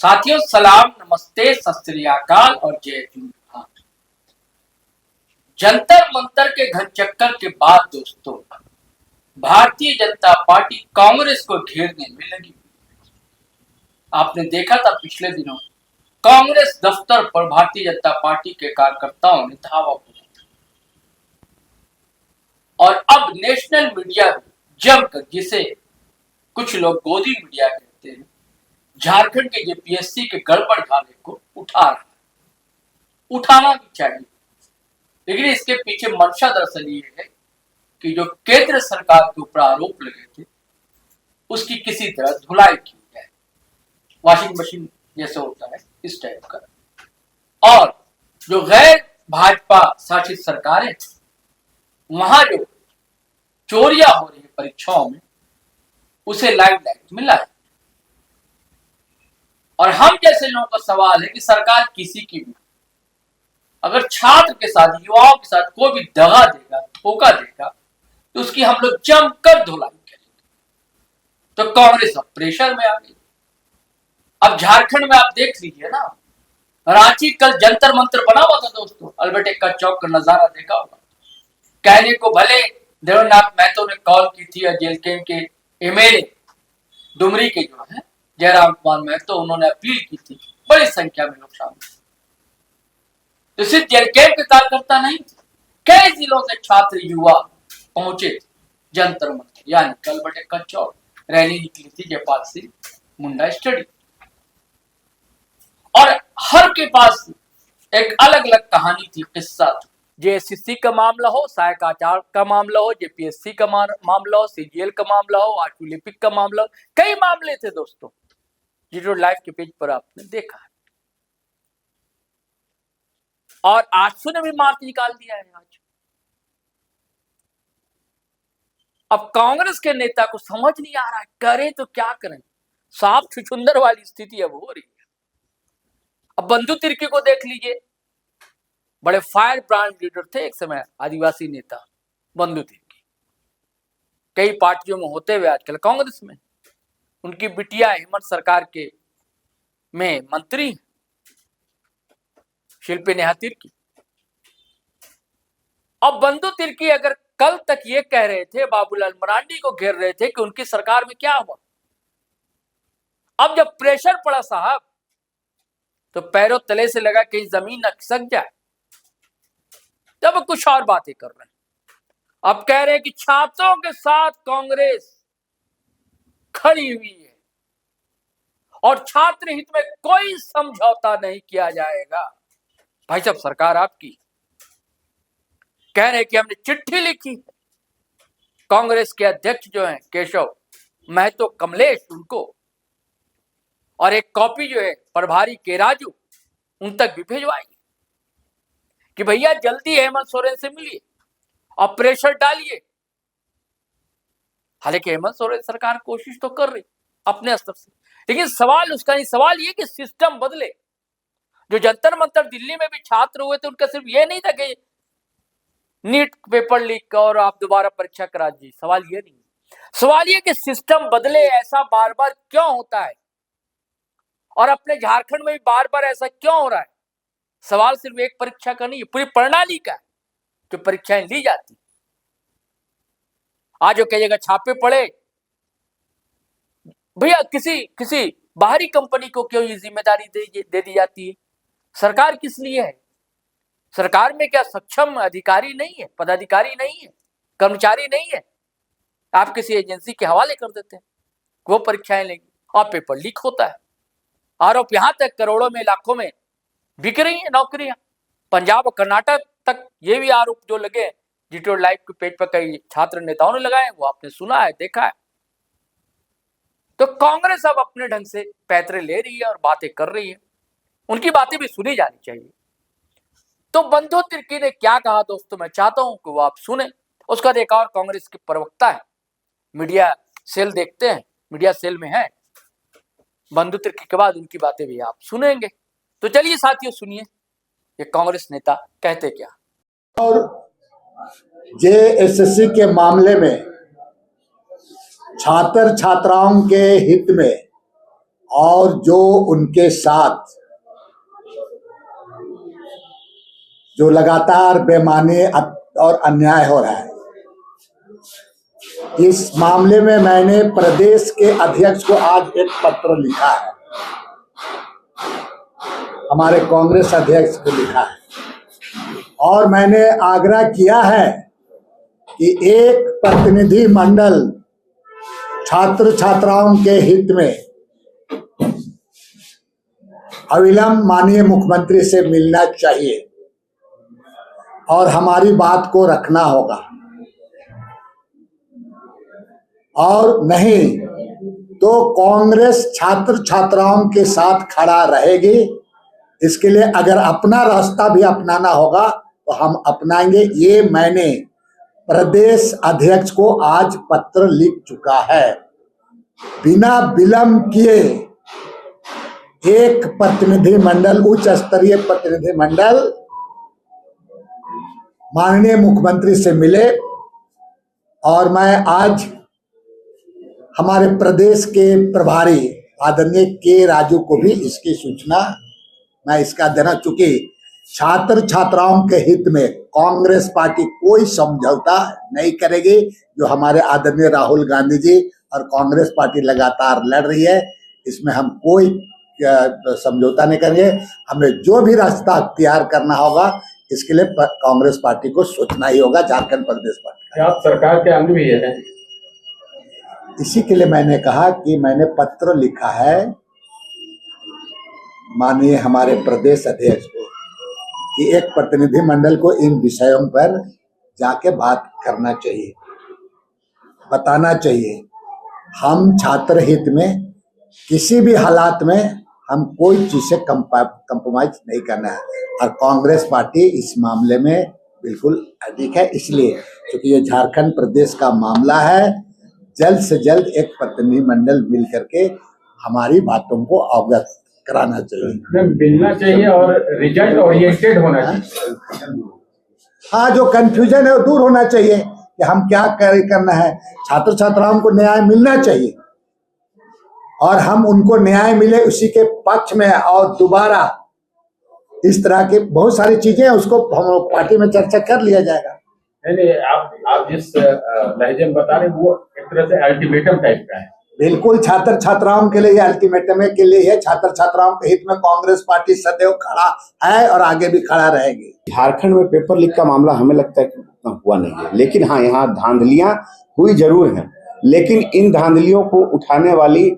साथियों सलाम, नमस्ते, सत श्री अकाल और जय हिंद। जंतर मंतर के घन चक्कर के बाद दोस्तों भारतीय जनता पार्टी कांग्रेस को घेरने में लगी। आपने देखा था पिछले दिनों कांग्रेस दफ्तर पर भारतीय जनता पार्टी के कार्यकर्ताओं ने धावा बोला और अब नेशनल मीडिया जमकर, जिसे कुछ लोग गोदी मीडिया कहते हैं, झारखंड के जेपीएससी के गड़बड़ घाले को उठा रहा है। उठाना भी चाहिए, लेकिन इसके पीछे मंशा दरअसल ये है कि जो केंद्र सरकार के ऊपर आरोप लगे थे उसकी किसी तरह धुलाई की जाए, वॉशिंग मशीन जैसे होता है इस टाइप का। और जो गैर भाजपा शासित सरकारें वहां जो चोरियां हो रही है परीक्षाओं में, उसे लाइमलाइट में लाए। और हम जैसे लोगों का सवाल है कि सरकार किसी की भी अगर छात्र के साथ, युवाओं के साथ कोई भी दगा देगा, धोखा देगा, तो उसकी हम लोग जमकर धुलाई करेंगे। तो कांग्रेस अब प्रेशर में आ गई। अब झारखंड में आप देख लीजिए ना, रांची कल जंतर मंतर बना हुआ था दोस्तों, अल्बर्ट एक्का चौक का नजारा देखा होगा। कहने को भले देवेंद्रनाथ महतो ने कॉल की थी, और जेएलके के एमएलए डुमरी के जो है जयराम कुमार महतो, उन्होंने अपील की थी, बड़ी संख्या में लोग शामिल। तो सिर्फ जेएलके के कार्यकर्ता नहीं थे, कई जिलों से छात्र युवा पहुंचे थे जंतर मंतर, यानी अल्बर्ट एक्का चौक। रैली निकली थी जयपाल सिंह मुंडा स्टेडियम, और हर के पास एक अलग अलग कहानी थी, किस्सा था। जेएसएससी का मामला हो, सहायक आचार्य का मामला हो, जेपीएससी का मामला हो, सीजीएल का मामला हो, आर्टोलिपिक का मामला हो, कई मामले थे दोस्तों, जो लाइव के पेज पर आपने देखा है। और आजसू ने भी मार्च निकाल दिया है आज। अब कांग्रेस के नेता को समझ नहीं आ रहा है करें तो क्या करें, साफ छुछुंदर वाली स्थिति अब हो रही है। अब बंधु तिर्की को देख लीजिए, बड़े फायर ब्रांड लीडर थे एक समय, आदिवासी नेता बंधु तिर्की, कई पार्टियों में होते हुए आजकल कांग्रेस में। उनकी बिटिया हेमंत सरकार के में मंत्री शिल्पी नेहा तिर्की। अब बंधु तिर्की अगर कल तक ये कह रहे थे, बाबूलाल मरांडी को घेर रहे थे कि उनकी सरकार में क्या हुआ, अब जब प्रेशर पड़ा साहब, तो पैरों तले से लगा कहीं जमीन न खिसक जाए, तब कुछ और बातें कर रहे हैं। अब कह रहे हैं कि छात्रों के साथ कांग्रेस खड़ी हुई है और छात्र हित में कोई समझौता नहीं किया जाएगा। भाई साहब, सरकार आपकी कह रहे हैं कि हमने चिट्ठी लिखी, कांग्रेस के अध्यक्ष जो हैं केशव महतो कमलेश, उनको, और एक कॉपी जो है प्रभारी के राजू, उन तक भी भिजवाई कि भैया जल्दी हेमंत सोरेन से मिलिए और प्रेशर डालिए। हालांकि हेमंत सोरेन सरकार कोशिश तो कर रही अपने स्तर से, लेकिन सवाल उसका नहीं, सवाल ये कि सिस्टम बदले। जो जंतर मंतर दिल्ली में भी छात्र हुए थे, उनका सिर्फ ये नहीं था कि नीट पेपर लीक और आप दोबारा परीक्षा करा दीजिए, सवाल ये नहीं, सवाल ये कि सिस्टम बदले। ऐसा बार बार क्यों होता है, और अपने झारखंड में भी बार बार ऐसा क्यों हो रहा है? सवाल सिर्फ एक परीक्षा का नहीं है, पूरी प्रणाली का जो परीक्षाएं ली जाती। आज जो कई जगह छापे पड़े, भैया किसी बाहरी कंपनी को क्यों ये जिम्मेदारी दे दी जाती है? सरकार किस लिए है? सरकार में क्या सक्षम अधिकारी नहीं है, पदाधिकारी नहीं है, कर्मचारी नहीं है? आप किसी एजेंसी के हवाले कर देते हैं, वो परीक्षाएं लेंगे और पेपर लीक होता है। आरोप यहां तक करोड़ों में, लाखों में बिक रही है नौकरियां। पंजाब और कर्नाटक तक ये भी आरोप जो लगे, जीटीओ लाइव के पेज पर कई छात्र नेताओं ने लगाए, वो आपने सुना है, देखा है। तो कांग्रेस अब अपने ढंग से पैतरे ले रही है और बातें कर रही है, उनकी बातें भी सुनी जानी चाहिए। तो बंधु तिर्की ने क्या कहा दोस्तों, मैं चाहता हूं कि वो आप सुने। उसका एक और कांग्रेस के प्रवक्ता है, मीडिया सेल देखते हैं, मीडिया सेल में है बंधु तिर्की, के बाद उनकी बातें भी आप सुनेंगे। तो चलिए साथियों, सुनिए ये कांग्रेस नेता कहते क्या। और जेएसएससी के मामले में छात्र छात्राओं के हित में और जो उनके साथ जो लगातार बेईमानी और अन्याय हो रहा है, इस मामले में मैंने प्रदेश के अध्यक्ष को आज एक पत्र लिखा है, हमारे कांग्रेस अध्यक्ष को लिखा है, और मैंने आग्रह किया है कि एक प्रतिनिधि मंडल छात्र छात्राओं के हित में अविलंब माननीय मुख्यमंत्री से मिलना चाहिए और हमारी बात को रखना होगा, और नहीं तो कांग्रेस छात्र छात्राओं के साथ खड़ा रहेगी। इसके लिए अगर अपना रास्ता भी अपनाना होगा तो हम अपनाएंगे। ये मैंने प्रदेश अध्यक्ष को आज पत्र लिख चुका है। बिना विलंब किए एक प्रतिनिधि मंडल, उच्च स्तरीय प्रतिनिधि मंडल माननीय मुख्यमंत्री से मिले, और मैं आज हमारे प्रदेश के प्रभारी आदरणीय के राजू को भी इसकी सूचना मैं इसका देना, चूंकि छात्र छात्राओं के हित में कांग्रेस पार्टी कोई समझौता नहीं करेगी। जो हमारे आदरणीय राहुल गांधी जी और कांग्रेस पार्टी लगातार लड़ रही है, इसमें हम कोई समझौता नहीं करेंगे। हमें जो भी रास्ता अख्तियार करना होगा इसके लिए कांग्रेस पार्टी को सोचना ही होगा, झारखंड प्रदेश पार्टी। आप सरकार के अंग भी है, इसी के लिए मैंने कहा कि मैंने पत्र लिखा है माननीय हमारे प्रदेश अध्यक्ष को कि एक प्रतिनिधि मंडल को इन विषयों पर जाके बात करना चाहिए, बताना चाहिए। हम छात्र हित में किसी भी हालात में हम कोई चीज से कंप्रोमाइज नहीं करना है, और कांग्रेस पार्टी इस मामले में बिल्कुल अधिक है। इसलिए क्योंकि ये झारखंड प्रदेश का मामला है, जल्द से जल्द एक प्रतिनिधि मंडल मिल करके हमारी बातों को अवगत कराना चाहिए, मिलना चाहिए और रिजल्ट ओरिएंटेड होना चाहिए। हाँ, जो कंफ्यूजन है वो दूर होना चाहिए कि हम क्या करना है। छात्र छात्राओं को न्याय मिलना चाहिए और हम उनको न्याय मिले उसी के पक्ष में, और दोबारा इस तरह की बहुत सारी चीजें उसको हम पार्टी में चर्चा कर लिया जाएगा। नहीं, आप जिस लहजे में बता रहे हैं वो एक तरह से अल्टीमेटम टाइप का है। बिल्कुल, छात्र छात्राओं के लिए अल्टीमेटम के लिए है। छात्र छात्राओं के हित में कांग्रेस पार्टी सदैव खड़ा है और आगे भी खड़ा रहेगी। झारखंड में पेपर लीक का मामला हमें लगता है कि उतना हुआ नहीं है, लेकिन हाँ, यहाँ धांधलियां हुई जरूर हैं। लेकिन इन धांधलियों को उठाने वाली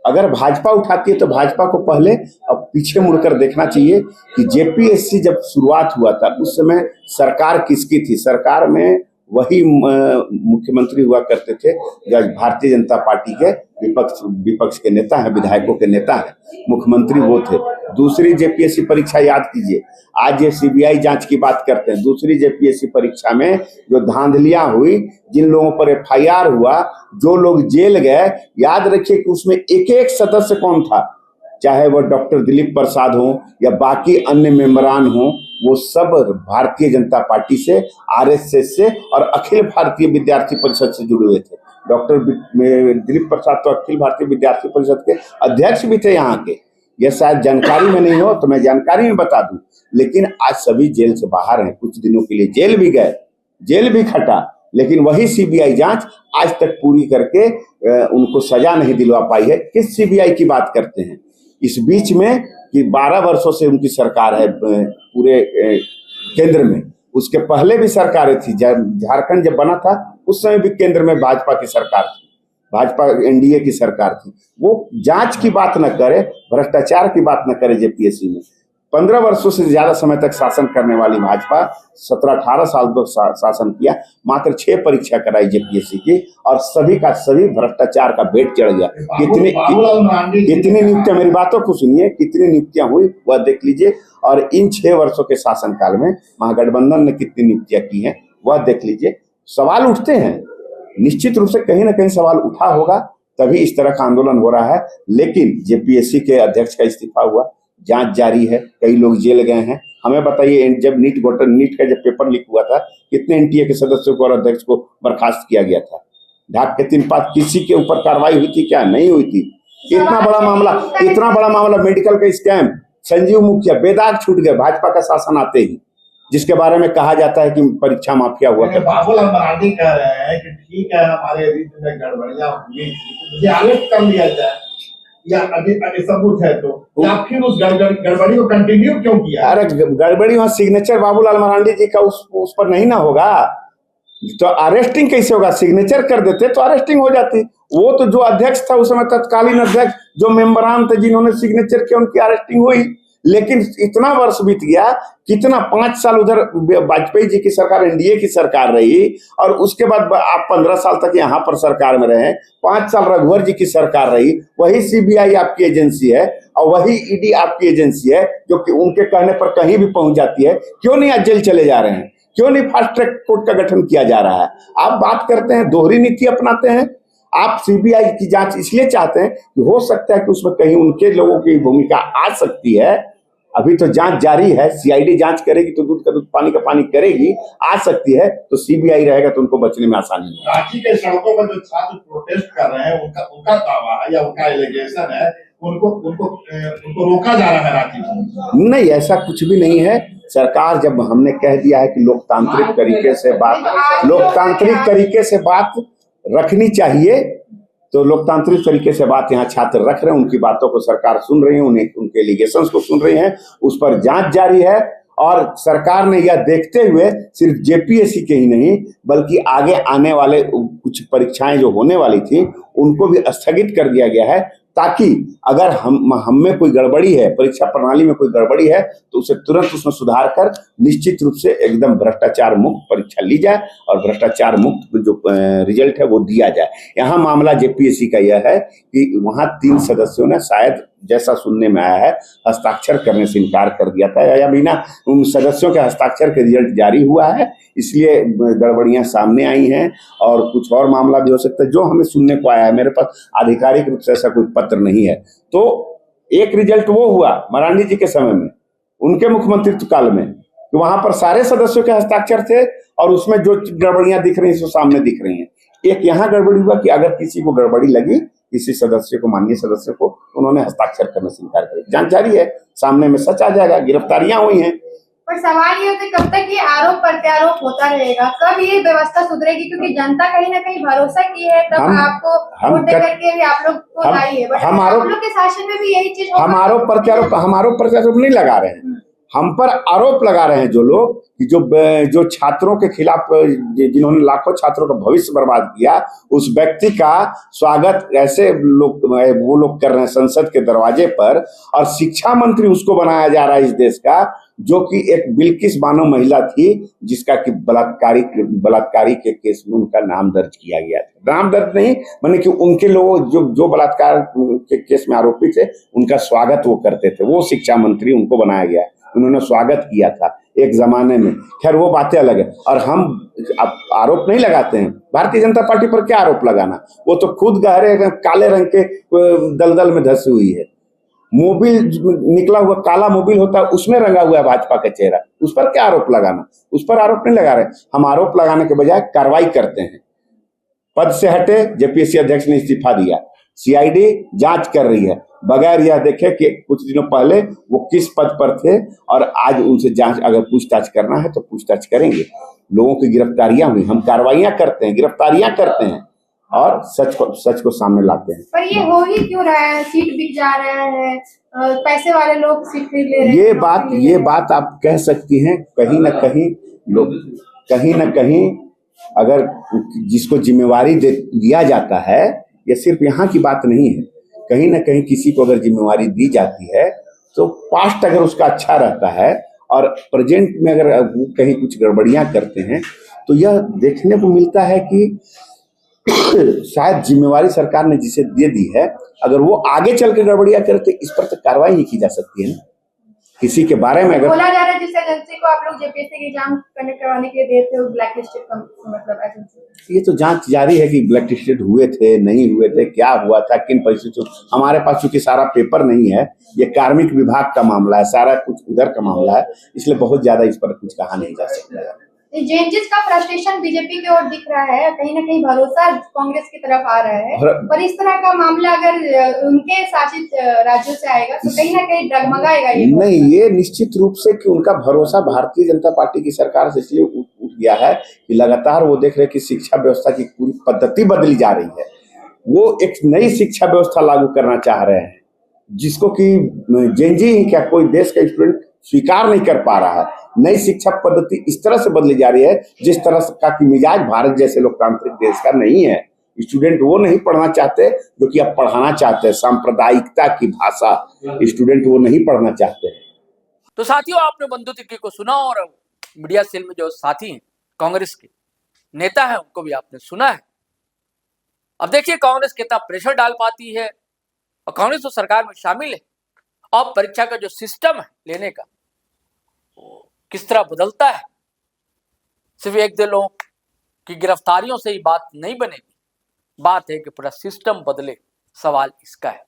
अगर भाजपा उठाती है तो भाजपा को पहले अब पीछे मुड़कर देखना चाहिए कि जेपीएससी जब शुरुआत हुआ था उस समय सरकार किसकी थी। सरकार में वही मुख्यमंत्री हुआ करते थे जो भारतीय जनता पार्टी के विपक्ष के नेता हैं, विधायकों के नेता हैं, मुख्यमंत्री वो थे। दूसरी जेपीएससी परीक्षा याद कीजिए, आज ये सीबीआई जांच की बात करते हैं। दूसरी जेपीएससी परीक्षा में जो धांधलियां हुई, जिन लोगों पर एफआईआर हुआ, जो लोग जेल गए, याद रखिए कि उसमें एक एक सदस्य कौन था, चाहे वो डॉक्टर दिलीप प्रसाद हो या बाकी अन्य मेंबरान हो, वो सब भारतीय जनता पार्टी से, आरएसएस से और अखिल भारतीय विद्यार्थी परिषद से जुड़े हुए थे। डॉक्टर दिलीप प्रसाद तो अखिल भारतीय विद्यार्थी परिषद के अध्यक्ष भी थे यहाँ के। यह शायद जानकारी में नहीं हो तो मैं जानकारी में बता दूं, लेकिन आज सभी जेल से बाहर हैं। कुछ दिनों के लिए जेल भी गए, जेल भी खटा, लेकिन वही सीबीआई जांच आज तक पूरी करके उनको सजा नहीं दिलवा पाई है। किस सीबीआई की बात करते हैं? इस बीच में कि 12 वर्षों से उनकी सरकार है पूरे केंद्र में, उसके पहले भी सरकारें थी। झारखंड जब बना था उस समय भी केंद्र में भाजपा की सरकार थी, भाजपा एनडीए की सरकार थी। वो जांच की बात न करे, भ्रष्टाचार की बात न करे। जेपीएससी में 15 वर्षों से ज्यादा समय तक शासन करने वाली भाजपा 17-18 साल तक शासन किया, मात्र 6 परीक्षा कराई जेपीएससी की, और सभी का सभी भ्रष्टाचार का भेंट चढ़ गया। कितनी नियुक्तियां, मेरी बातों को सुनिए, कितनी नियुक्तियां हुई वह देख लीजिए, और इन 6 वर्षों के शासन काल में महागठबंधन ने कितनी नियुक्तियां की हैं वह देख लीजिए। सवाल उठते हैं, निश्चित रूप से कहीं ना कहीं सवाल उठा होगा, तभी इस तरह का आंदोलन हो रहा है। लेकिन जेपीएससी के अध्यक्ष का इस्तीफा हुआ, जांच जारी है, कई लोग जेल गए हैं। हमें बताइए, जब नीट का जब पेपर लीक हुआ था, कितने एनटीए के सदस्यों को और अध्यक्ष को बर्खास्त किया गया था? ढाक के 3 किसी के ऊपर कार्रवाई हुई थी क्या? नहीं हुई थी। इतना बड़ा मामला मेडिकल का स्कैम, संजीव मुखिया बेदाग छूट गए भाजपा का शासन आते ही, जिसके बारे में कहा जाता है कि परीक्षा माफिया हुआ था। बाबूलाल मरांडी कह रहे हैं कि ठीक है हमारे रीत में गड़बड़ियां हुई, मुझे अरेस्ट कर लिया जाए या अभी सबूत है तो, या फिर उस गड़बड़ी को कंटिन्यू क्यों किया? अरे गड़बड़ी वहां सिग्नेचर बाबूलाल मरांडी जी का उस पर नहीं ना होगा तो अरेस्टिंग कैसे होगा? सिग्नेचर कर देते तो अरेस्टिंग हो जाती। वो तो जो अध्यक्ष था उस समय, तत्कालीन अध्यक्ष जो मेंबरान थे जिन्होंने सिग्नेचर किया, उनकी अरेस्टिंग हुई। लेकिन इतना वर्ष बीत गया, कितना 5 साल उधर वाजपेयी जी की सरकार, एनडीए की सरकार रही, और उसके बाद आप 15 साल तक यहाँ पर सरकार में रहे, 5 साल रघुवर जी की सरकार रही। वही सीबीआई आपकी एजेंसी है और वही ईडी आपकी एजेंसी है जो कि उनके कहने पर कहीं भी पहुंच जाती है। क्यों नहीं आज जेल चले जा रहे हैं? क्यों नहीं फास्ट ट्रैक कोर्ट का गठन किया जा रहा है? आप बात करते हैं, दोहरी नीति अपनाते हैं। आप सीबीआई की जांच इसलिए चाहते हैं कि हो सकता है कि उसमें कहीं उनके लोगों की भूमिका आ सकती है। अभी तो जांच जारी है, सीआईडी जांच करेगी तो दूध का दूध पानी का पानी करेगी, आ सकती है तो सीबीआई रहेगा तो उनको बचने में आसानी होगी। रांची के सड़कों पर जो छात्र प्रोटेस्ट कर रहे हैं, उनका दावा है या उनका एलिगेशन है, उनको रोका जा रहा है रांची में? नहीं, ऐसा कुछ भी नहीं है। सरकार जब हमने कह दिया है कि लोकतांत्रिक तरीके से बात रखनी चाहिए, तो लोकतांत्रिक तरीके से बात यहाँ छात्र रख रहे हैं, उनकी बातों को सरकार सुन रही है, उनके एलिगेशंस को सुन रही है, उस पर जांच जारी है। और सरकार ने यह देखते हुए सिर्फ जेपीएससी के ही नहीं बल्कि आगे आने वाले कुछ परीक्षाएं जो होने वाली थी उनको भी स्थगित कर दिया गया है, ताकि अगर हम में कोई गड़बड़ी है, परीक्षा प्रणाली में कोई गड़बड़ी है, तो उसे तुरंत उसमें सुधार कर निश्चित रूप से एकदम भ्रष्टाचार मुक्त परीक्षा ली जाए और भ्रष्टाचार मुक्त जो रिजल्ट है वो दिया जाए। यहाँ मामला जेपीएससी का यह है कि वहाँ 3 सदस्यों ने शायद, जैसा सुनने में आया है, हस्ताक्षर करने से इनकार कर दिया था, या बिना उन सदस्यों के हस्ताक्षर के रिजल्ट जारी हुआ है, इसलिए गड़बड़ियां सामने आई हैं। और कुछ और मामला भी हो सकता है जो हमें सुनने को आया है, मेरे पास आधिकारिक रूप से ऐसा कोई पत्र नहीं है। तो एक रिजल्ट वो हुआ मरांडी जी के समय में, उनके मुख्यमंत्रित्व काल में, कि वहां पर सारे सदस्यों के हस्ताक्षर थे और उसमें जो गड़बड़ियां दिख रही हैं वो सामने दिख रही हैं। एक यहाँ गड़बड़ी हुआ कि अगर किसी को गड़बड़ी लगी, किसी सदस्य को, माननीय सदस्य को, उन्होंने हस्ताक्षर करने से इनकार कर, जांच जारी है, सामने में सच आ जाएगा, गिरफ्तारियां हुई हैं। पर सवाल ये होता है कब तक ये आरोप प्रत्यारोप होता रहेगा, कब ये व्यवस्था सुधरेगी? क्योंकि जनता कहीं ना कहीं भरोसा की है, तब आपको वोट दे करके भी आप लोग को लाई है। बट हम लोग के शासन में भी यही चीज, हम आरोप प्रत्यारोप नहीं लगा रहे हैं, हम पर आरोप लगा रहे हैं जो लोग, जो छात्रों के खिलाफ, जिन्होंने लाखों छात्रों का भविष्य बर्बाद किया, उस व्यक्ति का स्वागत ऐसे वो लोग कर रहे हैं संसद के दरवाजे पर, और शिक्षा मंत्री उसको बनाया जा रहा है इस देश का, जो कि एक बिल्किस बानो महिला थी जिसका कि बलात्कारी के केस में उनका नाम दर्ज किया गया था। नाम दर्ज नहीं, माने कि उनके लोग जो बलात्कार के केस में आरोपी थे उनका स्वागत वो करते थे, वो शिक्षा मंत्री उनको बनाया गया, उन्होंने स्वागत किया था एक जमाने में। खैर वो बातें अलग है, और हम आरोप नहीं लगाते हैं। भारतीय जनता पार्टी पर क्या आरोप लगाना, वो तो खुद गहरे काले रंग के दलदल में धसी हुई है। मोबिल निकला हुआ काला मोबिल होता है, उसमें रंगा हुआ है भाजपा का चेहरा, उस पर क्या आरोप लगाना? उस पर आरोप नहीं लगा रहे, हम आरोप लगाने के बजाय कार्रवाई करते हैं। पद से हटे, जेपीएससी अध्यक्ष ने इस्तीफा दिया, सीआईडी जांच कर रही है, बगैर यह देखे कि कुछ दिनों पहले वो किस पद पर थे, और आज उनसे जांच, अगर पूछताछ करना है तो पूछताछ करेंगे। लोगों की गिरफ्तारियां हुई, हम कार्रवाइयां करते हैं, गिरफ्तारियां करते हैं और सच को सामने लाते हैं। पर ये हो ही क्यों रहा है? सीट बिक जा रहा है, पैसे वाले लोग सीट खरीद ले रहे हैं। ये बात आप कह सकती हैं, कहीं ना कहीं लोग, कहीं ना कहीं अगर जिसको जिम्मेवारी दिया जाता है, ये सिर्फ यहाँ की बात नहीं है, कहीं ना कहीं किसी को अगर जिम्मेवारी दी जाती है तो पास्ट अगर उसका अच्छा रहता है और प्रेजेंट में अगर कहीं कुछ गड़बड़ियां करते हैं, तो यह देखने को मिलता है कि शायद जिम्मेवारी सरकार ने जिसे दे दी है, अगर वो आगे चल के गड़बड़ियां करे तो इस पर तो कार्रवाई नहीं की जा सकती है ना। किसी के बारे में अगर बोला जा रहा है जिस एजेंसी को आप लोग जेपीएससी की एग्जाम कंडक्ट करवाने के लिए दिए थे, वो ब्लैक लिस्टेड मतलब एजेंसी, ये तो जांच जारी है कि ब्लैक लिस्टेड हुए थे, नहीं हुए थे, क्या हुआ था, किन परिस्थितियों। हमारे पास चूंकि सारा पेपर नहीं है, ये कार्मिक विभाग का मामला है, सारा कुछ उधर का मामला है, इसलिए बहुत ज्यादा इस पर कुछ कहा नहीं जा सकता है। जेएनजी का फ्रस्ट्रेशन बीजेपी की ओर दिख रहा है, कहीं ना कहीं भरोसा कांग्रेस की तरफ आ रहा है, पर इस तरह का मामला अगर उनके शासित राज्यों से आएगा तो कहीं ना कहीं डगमगाएगा ये। नहीं, ये निश्चित रूप से कि उनका भरोसा भारतीय जनता पार्टी की सरकार से इसलिए उठ गया है कि लगातार वो देख रहे हैं कि शिक्षा व्यवस्था की पूरी पद्धति बदली जा रही है। वो एक नई शिक्षा व्यवस्था लागू करना चाह रहे हैं, जिसको कि जेएनजी ही क्या कोई देश का स्टूडेंट स्वीकार नहीं कर पा रहा है। नई शिक्षा पद्धति इस तरह से बदली जा रही है जिस तरह का कि मिजाज भारत जैसे लोकतांत्रिक देश का नहीं है। स्टूडेंट वो नहीं पढ़ना चाहते जो कि अब पढ़ाना चाहते हैं, सांप्रदायिकता की भाषा स्टूडेंट वो नहीं पढ़ना चाहते। तो साथियों, आपने बंधु तिर्की को सुना और मीडिया सेल में जो साथी हैं कांग्रेस के नेता हैं उनको भी आपने सुना है। अब देखिए कांग्रेस कितना प्रेशर डाल पाती है, और कांग्रेस तो सरकार में शामिल है। अब परीक्षा का जो सिस्टम है लेने का किस तरह बदलता है। सिर्फ एक दो लोगों की गिरफ्तारियों से ही बात नहीं बनेगी, बात है कि पूरा सिस्टम बदले, सवाल इसका है।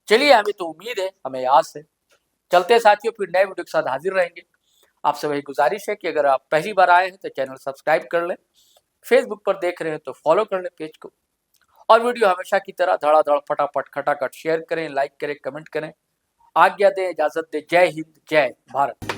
चलिए, हमें तो उम्मीद है, हमें आस है। चलते साथियों, फिर नए वीडियो के साथ हाजिर रहेंगे। आपसे वही गुजारिश है कि अगर आप पहली बार आए हैं तो चैनल सब्सक्राइब कर लें, फेसबुक पर देख रहे हैं तो फॉलो कर लें पेज को, और वीडियो हमेशा की तरह धड़ाधड़ फटाफट खटाखट शेयर करें, लाइक करें, कमेंट करें। आज्ञा दें, इजाजत दें। जय हिंद, जय भारत।